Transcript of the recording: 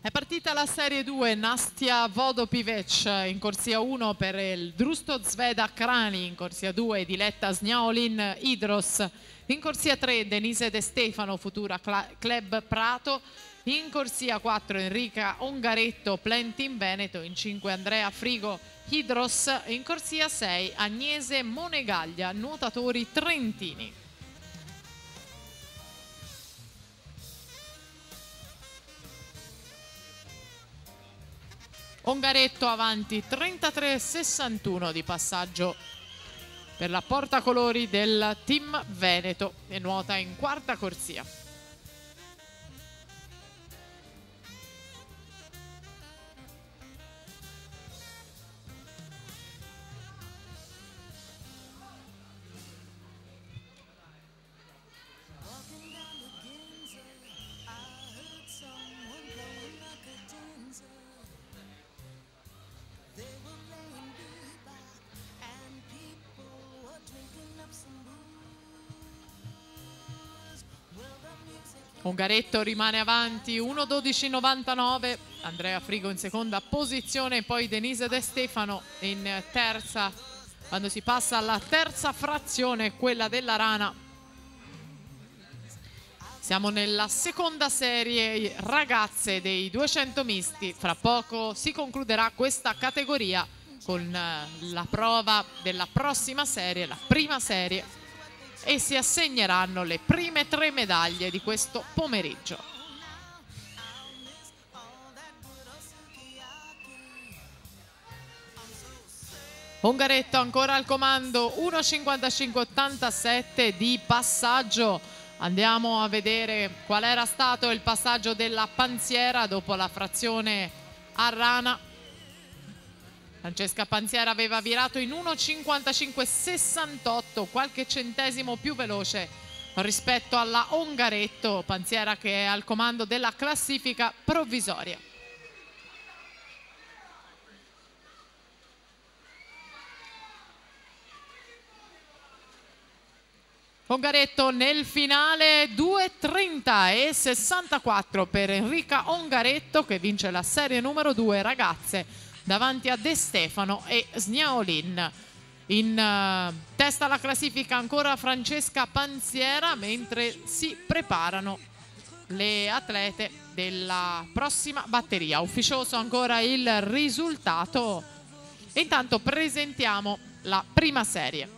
È partita la Serie 2, Nastia Vodopivec in corsia 1 per il Drusto Zveda Krani, in corsia 2 Diletta Sniaolin Idros, in corsia 3 Denise De Stefano Futura Club Prato, in corsia 4 Enrica Ongaretto Plentin Veneto, in 5 Andrea Frigo Hidros, in corsia 6 Agnese Monegaglia Nuotatori Trentini. Ongaretto avanti 33-61 di passaggio per la portacolori del team Veneto e nuota in quarta corsia. Ongaretto rimane avanti 1:12:99, Andrea Frigo in seconda posizione, poi Denise De Stefano in terza quando si passa alla terza frazione, quella della Rana. Siamo nella seconda serie ragazze dei 200 misti, fra poco si concluderà questa categoria con la prova della prossima serie, la prima serie, e si assegneranno le prime 3 medaglie di questo pomeriggio. Ongaretto ancora al comando, 1:55:87 di passaggio. Andiamo a vedere qual era stato il passaggio della Panziera dopo la frazione a Rana. Francesca Panziera aveva virato in 1:55:68, qualche centesimo più veloce rispetto alla Ongaretto. Panziera che è al comando della classifica provvisoria. Ongaretto nel finale 2:30:64 per Enrica Ongaretto, che vince la serie numero 2 ragazze davanti a De Stefano e Sniaolin. In testa alla classifica ancora Francesca Panziera, mentre si preparano le atlete della prossima batteria. Ufficioso ancora il risultato e intanto presentiamo la prima serie.